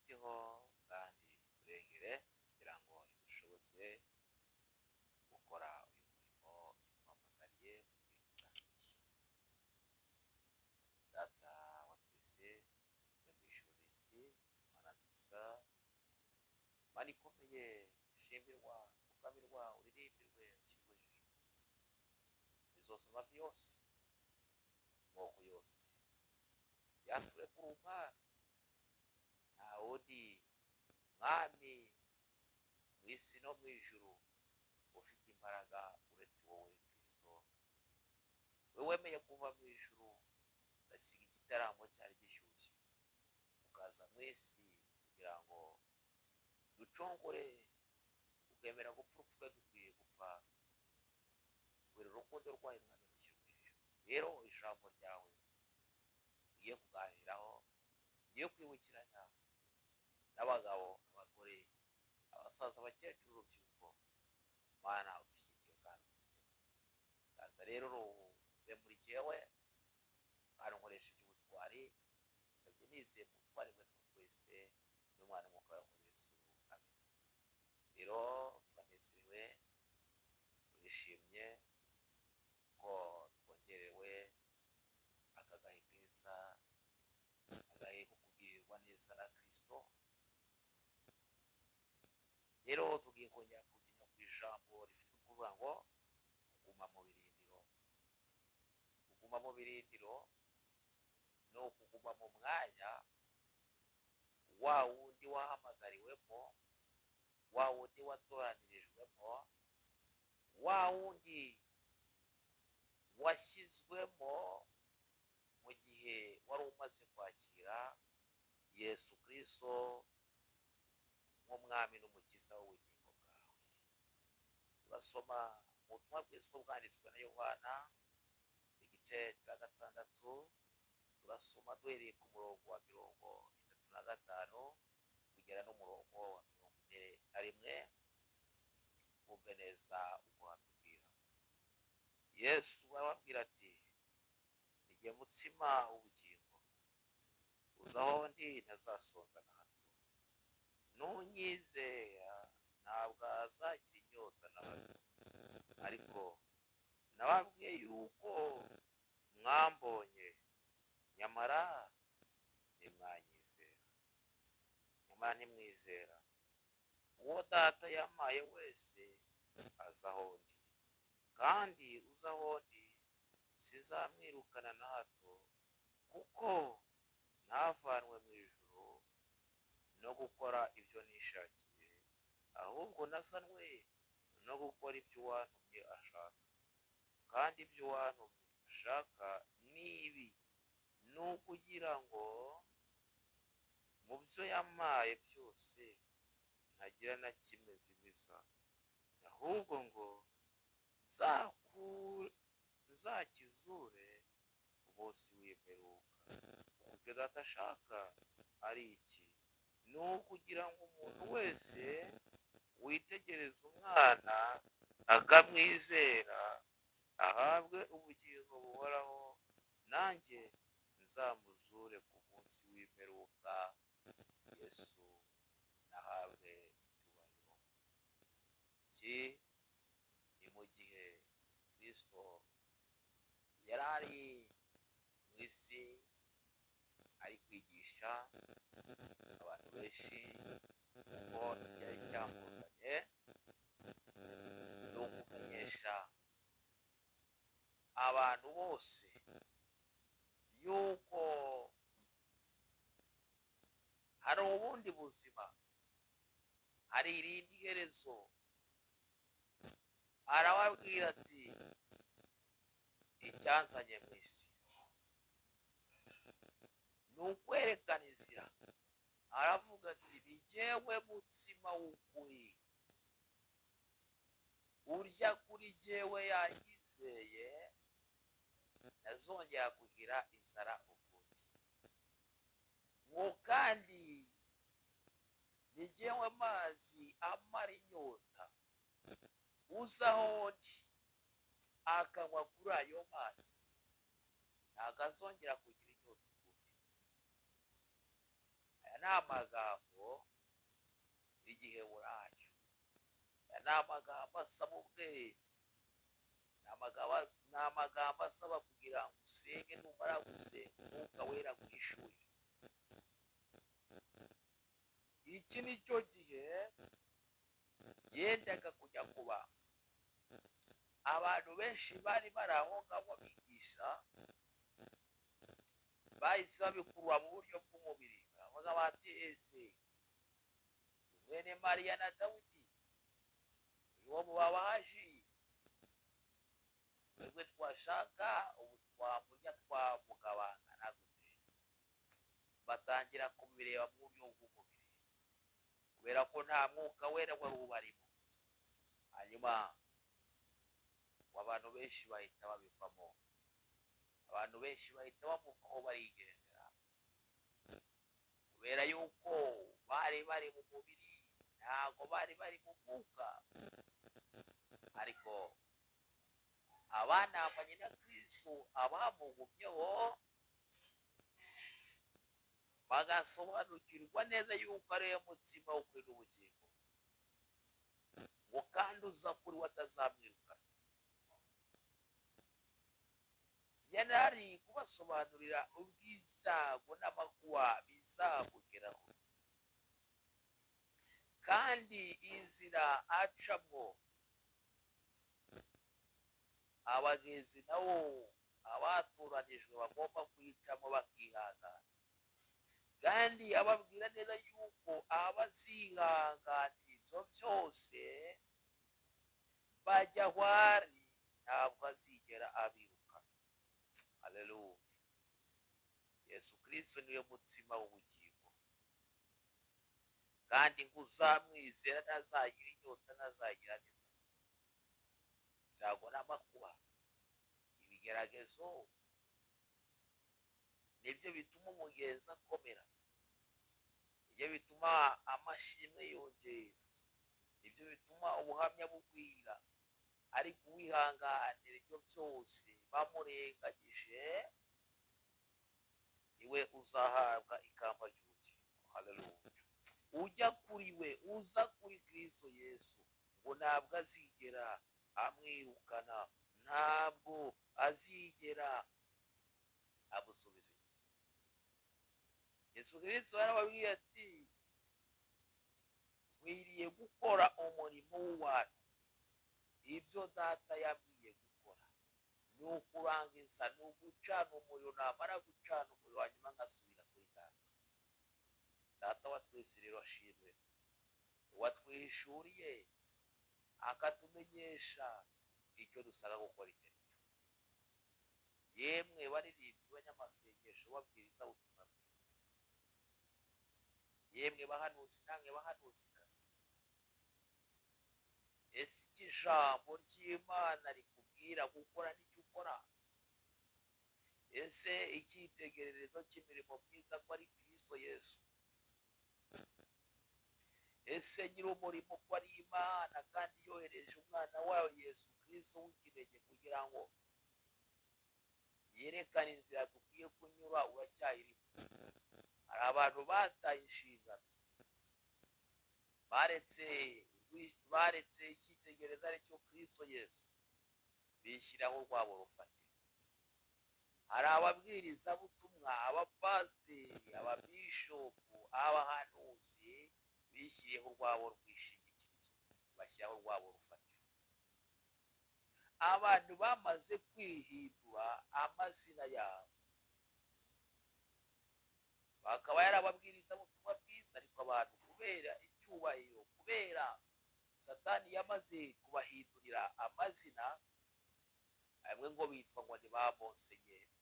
twiteho kandi turengere kugira ngo idushoboze gukora uyu murimo twamagariye kubwiriza. Data wa twese yo mu ijuru n'isi, Mana nziza, Mana ikomeye, ushimirwa, ukamirwa, uririmbirwe, ushyirwe hejuru. Bizosoma byose, amoko yose yature ku rumara, nta wundi mwami mu isi no mu ijuru ufite imbaraga uretse wowe Kristo. We wemeye kuva mu ijuru ugasiga igitaramo cyari gishyushye, ukaza mu isi kugira ngo ducungure, ukemera gupfa urupfu twe dukwiye gupfa kubera urukundo rwayo mwami rushyirwa hejuru. Rero ijambo ryawe tugiye kuganiraho, tugiye kwibukiranya n'abagabo, abagore, abasaza, abakecuru, urubyiruko, Mana udushyigikiye kandi kaza rero ube muri jyewe kandi unkoresha iby'ubutwari, nsabye nizeye mu butwari bwe twese n'umwana w'umwuka wawe Yesu, amen. Rero turanezerewe, turishimye ko twongerewe aka gahe keza, agahe ko kugirirwa neza na Kristo. Rero tugiye kongera kugenya ku ijambo rifite ukuvuga ngo kuguma mu birindiro. Kuguma mu birindiro ni ukuguma mu mwanya wa wundi wahamagariwemo, wa wundi watoranirijwemo, wa wundi washyizwemo mu gihe wari umaze kwakira Yesu Kristo nk'umwami n'umukiza w'ubugingo bwawe. Turasoma mu butumwa bwiza uko bwanditswe na Yohana igice cya 6, turasoma duhereye ku murongo wa 35 kugera n'umurongo wa 41. Mwumve neza uko hatubwira. Yesu arababwira ati, ni jye mutsima w'ubugingo, uza aho ndi ntazasonza na hato, n'unyizera ntabwo azagira inyota na hato. Ariko nababwiye yuko mwambonye, nyamara ntimwizera. Uwo Data yampaye wese aza aho ndi, kandi uza aho ndi sinzamwirukana na hato, kuko ntavanwe mu ijuru no gukora ibyo nishakiye, ahubwo nazanwe no gukora ibyo uwantumye ashaka. Kandi ibyo uwantumye ashaka ni ibi: ni ukugira ngo mu byo yampaye byose ntagira na kimwe nzimiza, ahubwo ngo nzakizure umunsi w'imperuka. Ibyo Data ashaka ari iki? Ni ukugira ngo umuntu wese witegereza umwana akamwizera ahabwe ubugingo buhoraho, nanjye nzamuzure ku munsi w'imperuka. Yesu nahabwe icyubahiro. Iki ni mu gihe Kristo yari ari mu isi ari kwigisha abantu benshi, kuko icyari cyamuzanye ni ukumenyesha abantu bose yuko hari ubundi buzima, hari irindi herezo. Arababwira ati, icyanzanye mu isi ni ukwerekana inzira. Aravuga ati, ni jyewe mutsima w'ukuri, urya kuri jyewe yanyizeye ntazongera kugira inzara ukundi. Ngo kandi ni jyewe mazi amara inyota, uza aho ndi akanywa kuri ayo mazi ntabwo azongera kugira inyota ukundi. Aya ni amagambo y'igiheburayo, ni amagambo asaba ubwenge, ni amagambo asaba kugira ngo usenge, numara gusenga umwuka wera mwishuri. Iki ni cyo gihe yendaga kujya kuba abantu benshi bari bari aho ngaho bigisha, bahise babikurura mu buryo bw'umubiri, baravuga bati ese mwene Mariya na Dawidi uwo mubabaji, twebwe twashaka ubu twamurya twamugabangana gute? Batangira kubireba mu buryo bw'umubiri kubera ko nta mwuka wera wari ubarimo. Hanyuma abantu benshi bahita babivamo, abantu benshi bahita bamuvaho barigendera kubera yuko bari bari mu mubiri, ntabwo bari bari mu mwuka. Ariko abanambanye na Kristo, abamugumyeho bagasobanukirwa neza yuko ariwe mutsima wo kuri ubugingo, ngo kandi uza kuri we atazamwirukana. yari ari kubasobanurira ubw'ibyago n'amakuba bizamugeraho, kandi inzira acamo abagenzi nabo abatoranijwe bagomba kwicamo bakihangana, kandi ababwira neza yuko abazihanganira ibyo byose bajya aho ari, ntabwo azigera abiruka. Haleluya! Yesu Kristo niwe mutsima w'ubugingo, kandi ngo uzamwizera ntazagira inyota, ntazagira neza. Ibyago n'amakuba, ibigeragezo nibyo bituma umugenzi akomera, nibyo bituma amashimwe yongera, nibyo bituma ubuhamya bugwira. Ariko uwihanganira ibyo byose bamurengagije, niwe uzahabwa ikamba ry'ubugingo. Haleluya! Ujya kuri we, uza kuri Kristo Yesu, ngo ntabwo azigera amwirukana, ntabwo azigera amusubiza inyuma. Yesu Kristo yarababwiye ati, nkwiriye gukora umurimo w'uwanyu, ibyo data yabwiye gukora ni ukurangiza, ni ugucana umuriro, namara gucana umuriro hanyuma ngasubira kuri data. Data wa twese rero ashimwe, watwihishuriye akatumenyesha icyo dusaba gukora icyo ari cyo. Yemwe baririmbyi b'abanyamasengesho babwiriza ubutumwa bwiza, yemwe bahanuzi, namwe bahanuzi kazi, ese iki jambo ry'Imana rikubwira gukora n'icyo ukora? Ese icyitegererezo cy'imirimo myiza ko ari Kristo Yesu? Ese nyir'umurimo ko ari Imana kandi yohereje umwana wayo Yesu Kristo w'ikinege kugira ngo yerekane inzira dukwiye kunyura, uracyayirimo? Hari abantu bataye inshingano, baretse icyitegererezo ari cyo Kristo Yesu, bishyiraho urwabo rufatiro. Hari ababwirizabutumwa, abapasiteri, ababishopu, abahanuzi bishyiriyeho urwabo rwishingikirizo, bashyiraho urwabo rufatiro. Abantu bamaze kwihindura amazina yabo, bakaba yarababwiriza ubutumwa bwiza, ariko abantu kubera icyubahiro, kubera Satani yamaze kubahindurira amazina, bamwe ngo bitwa ngo ni ba monsenyeri.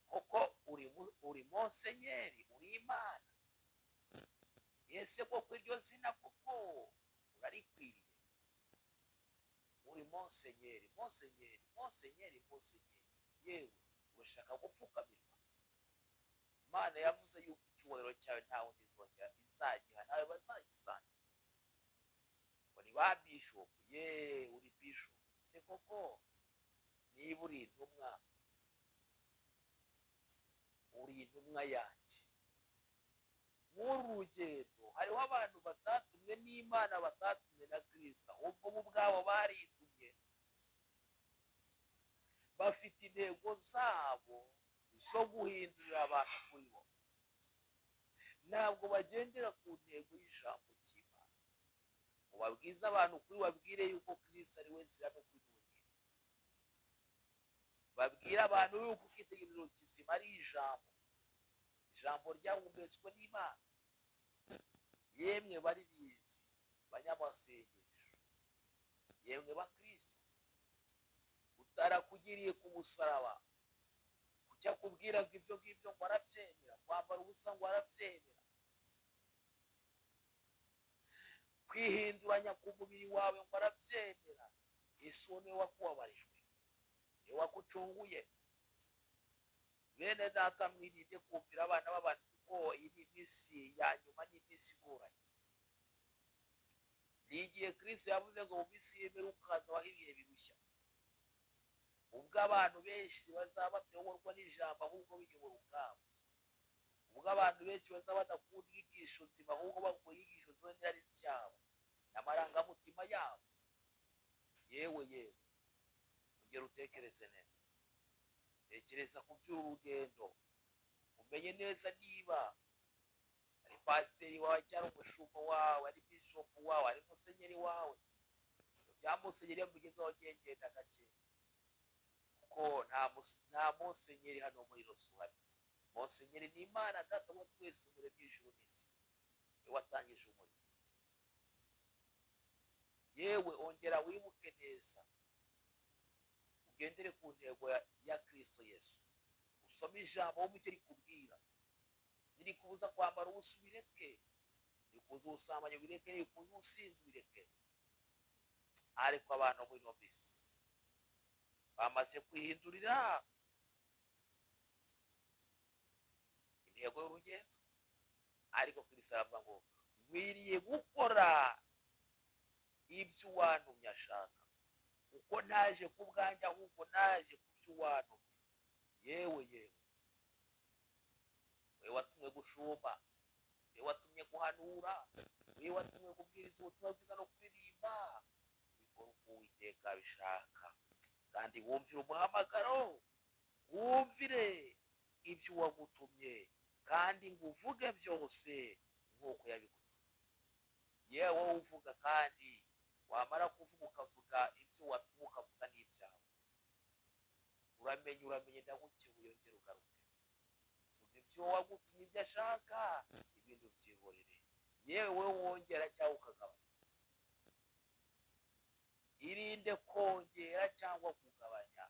Koko uri monsenyeri, uri Imana? Ese koko iryo zina koko urarikwiriye? Uri monsenyeri, monsenyeri, monsenyeri, monsenyeri, yewe urashaka gupfukamirwa? Imana yavuze yuko icyubahiro cyawe nta wundi izagiha, nawe bazagisanga. ngo ni ba bishopu, uri bishopu. Se koko niba uri intumwa yanjye, nk'uru rugendo hariho abantu batatumwe n'Imana, batatumwe na Kristo, ahubwo bo ubwabo baritumye, bafite intego zabo zo guhindurira abantu kuri bo. Ntabwo bagendera ku ntego y'ijambo ry'Imana ngo babwize abantu kuri, babwire yuko Kristo ari we nzira n'ukuri, babwire abantu yuko icyitegererezo kizima ari ijambo ryahumetswe n'Imana. Yemwe baririmbyi, banyamasengesho, yemwe bakristo, utarakugiriye ku musaraba kujya kubwira ngo ibyo ngibyo ngo arabyemera, kwambara ubusa ngo arabyemera, kwihinduranya ku mubiri wawe ngo arabyemera. Yesu niwe wakubabarijwe, niwe wagucunguye. Bene data, mwirinde kumvira abana b'abantu, kuko iyi ni iminsi ya nyuma, ni iminsi igoranye. Ni igihe Kristo yavuze ngo mu minsi y'imperuka hazabaho ibihe birushya, ubwo abantu benshi bazaba batayoborwa n'ijambo ahubwo biyobora ubwabo, ubwo abantu benshi bazaba badakunda inyigisho nzima ahubwo bakora inyigisho z'irari ryabo n'amarangamutima yabo. Yewe ongera utekereze neza, tekereza ku by'uru rugendo, umenye neza niba ari pasiteri wawe cyangwa umushumba wawe, ari bishopu wawe, ari musenyeri wawe. Bya musenyeri iyo mugezeho genda gake, kuko nta musenyeri hano muri Rusuhari. Musenyeri ni Imana Data wa twese, umuremyi w'ijuru n'isi, niwe watangije umurimo. Yewe ongera wibuke neza, ugendere ku ntego ya Kristo Yesu, usome ijambo wumve icyo rikubwira. Nirikubuza kwambara ubusa ubireke, nirikubuza ubusambanyi ubireke, nirikubuza ubusinzi ubireke. Ariko abantu muri ino minsi bamaze kwihindurira intego y'urugendo. Ariko Kristo aravuga ngo nkwiriye gukora ibyo uwantumye ashaka, kuko naje ku bwanjye ahubwo naje ku byo uwantumye. Yewe we watumwe gushumba, we watumye guhanura, we watumwe kubwiriza ubutumwa bwiza no kuririmba. Bikora uko Uwiteka abishaka, kandi wumvire umuhamagaro, wumvire ibyo wagutumye, kandi ngo uvuge byose nk'uko yabigutumye. Yewe uvuga, kandi wamara kuvuga ukavuga ibyo watumwe, ukavuga n'ibyawe. uramenye ndagukiwe, yongera ugaruke, vuga ibyo wagutumye, ibyo ashaka, ibindi ubyihorere. Yewe wongera cyangwa ukagabanya, irinde kongera cyangwa kugabanya.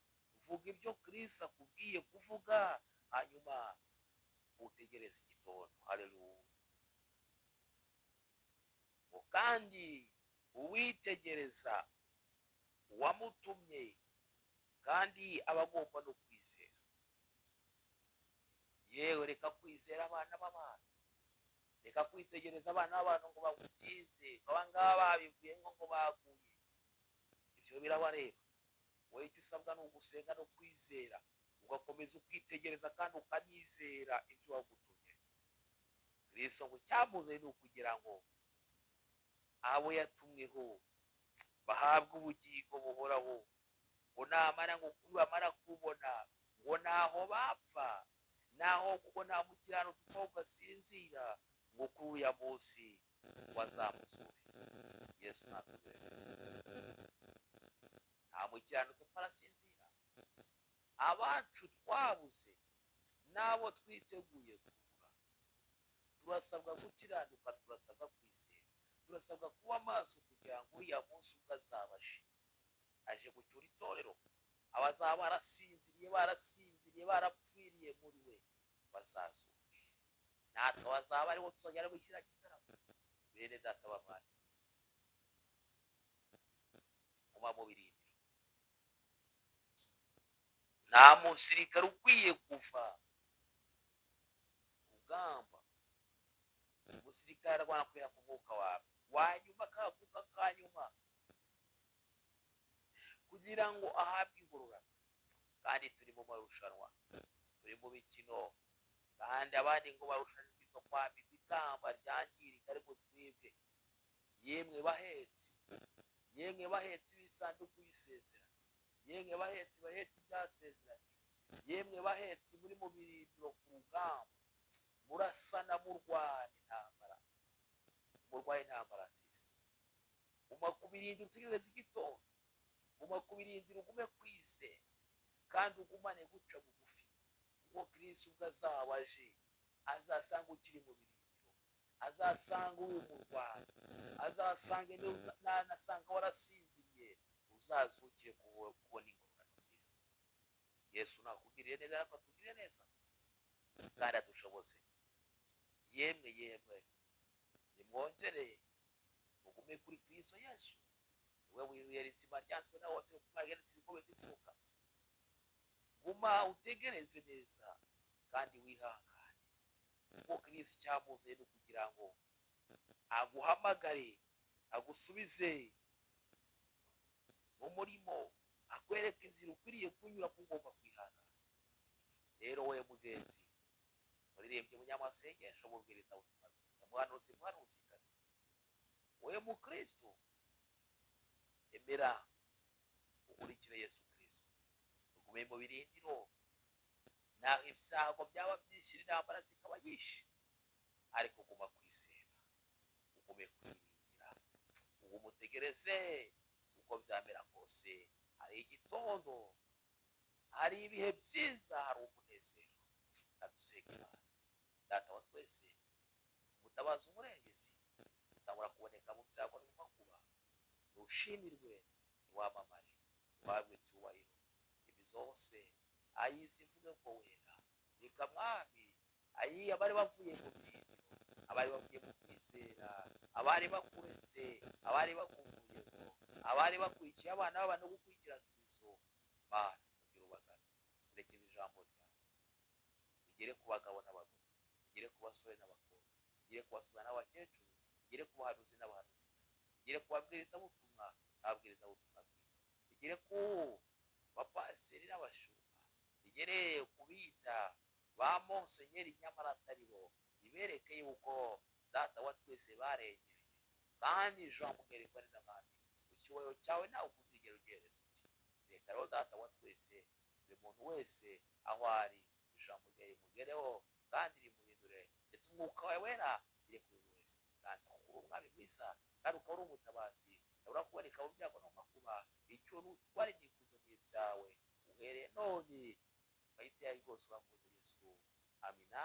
Vuga ibyo Kristo akubwiye kuvuga, hanyuma utegereze igitondo. Haleluya. Kandi uwitegereza uwamutumye, kandi aba agomba no kwizera. Yewe reka kwizera abana b'abantu, reka kwitegereza abana b'abantu ngo bagutize, aba ngaba babivuye ngo baguye. Ibyo birabareba. Wowe icyo usabwa ni ugusenga no kwizera, ugakomeza ukitegereza kandi ukanizera ibyo wagutumye. Kristo ngo cyamuzanye ni ukugira ngo abo yatumweho bahabwe ubugingo buhoraho, ngo bamara kubona ngo naho bapfa, naho kuko nta mukiranutsi upfa ugasinzira, ngo kuri uriya munsi wazamuzure. Yesu natugirire neza. Nta mukiranutsi upfa arasinzira. Abacu twabuze n'abo twiteguye kubura, turasabwa gukiranuka, turasabwa kwizera, turasabwa kuba maso kugira ngo uriya munsi ubwo azabashe aje gucyura itorero. Abazaba barasinziriye barapfiriye muri we bazazuke, natwe bazaba ariho tuzongera gushyira gitaramo. Bene data bavanye muba mu birindiro, nta musirikare ukwiye kuva rugamba. Umusirikare arwana kubera ku mwuka wawe wanyuma, kakuka kanyuma, kugira ngo ahabwe ingororano. Kandi turi mu marushanwa, turi mu mikino, kandi abandi ngo barushanirwa kwambikwa ikamba ryangirika, ariko twebwe yemwe bahetsi, yemwe bahetsi b'isanduku y'isezerano, yemwe bahetsi ibyasezeranye, yemwe bahetsi muri mu birindiro ku rugamba, murasana murwana intambara, murwaye intambara nziza. Guma ku birindiro utegereze igitondo, guma ku birindiro ugume kwizera, kandi ugumane guca bugufi, ubwo Kristo ubwo azaba aje azasanga ukiri mu birindiro, azasanga uri mu Rwanda, azasanga nanasanga warasinziriye, uzazukire kubona ingororano nziza. Yesu nakugiriye neza, ariko atugiriye neza kandi adushoboze. Yemwe nimwongere mugume kuri Kristo Yesu, niwe wibuye rizima ryanzwe nawe watuye kumargeretse ibikombe by'imfuruka. Guma utegereze neza kandi wihangane, kuko Kristo icyamuzanye no kugira ngo aguhamagare, agusubize mu murimo, akwereka inzira ukwiriye kunyura, ko ugomba kwihangana. Rero we mugenzi, muririmbye munyamasengesho, mubwiriza ubutumwa bwiza, muhanuzikazi, we mukristo, emera ukurikire Yesu Kristo, ugume mu birindiro, naho ibyago byaba byinshi n'intambara zikaba nyinshi, ariko guma kwizera, ugume kwiringira, umutegereze uko byamera kose. Hari igitondo, hari ibihe byiza, hari umunezero. Adusenge Imana. Data wa twese, umutabazi umurengezi, utabura kuboneka mu byago no mu makuba, nushimirwe, niwamamare, niwabwe icyubahiro. Ibi zose ayizi mvuge ko wera, reka mwami abari bavuye mu birindiro, abari bavuye mu kwizera, abari bakuretse, abari bakuvuyeho, abari bakurikiye abana b'abantu gukurikira Kristo, Mana kugira ubagana, urekere ijambo ryawe rigere ku bagabo n'abagore, rigere ku basore n'abakobwa, rigere ku basaza n'abakecuru, rigere ku bahanuzi n'abahanuzi, rigere ku babwirizabutumwa n'ababwirizabutumwa bwiza, rigere ku bapasiteri n'abashumba, rigere ku bita ba monsenyeri nyamara atari bo, ribereke yuko data wa twese barengereye, kandi ijambo ryerekana n'abandi icyubahiro cyawe nawe ukuzigera ugereza uti. Reka rero data wa twese, buri muntu wese aho ari, ijambo ryawe rimugereho kandi rimuhindure, ndetse umwuka wawe wera ire kuri buri wese, kandi uri umwami mwiza, kandi ukaba uri umutabazi, urabura kuboneka mu byago no mu makuba, icyo wari nikuzo mu byawe uhereye none, bayiteye rwose urakoze Yesu. Amina.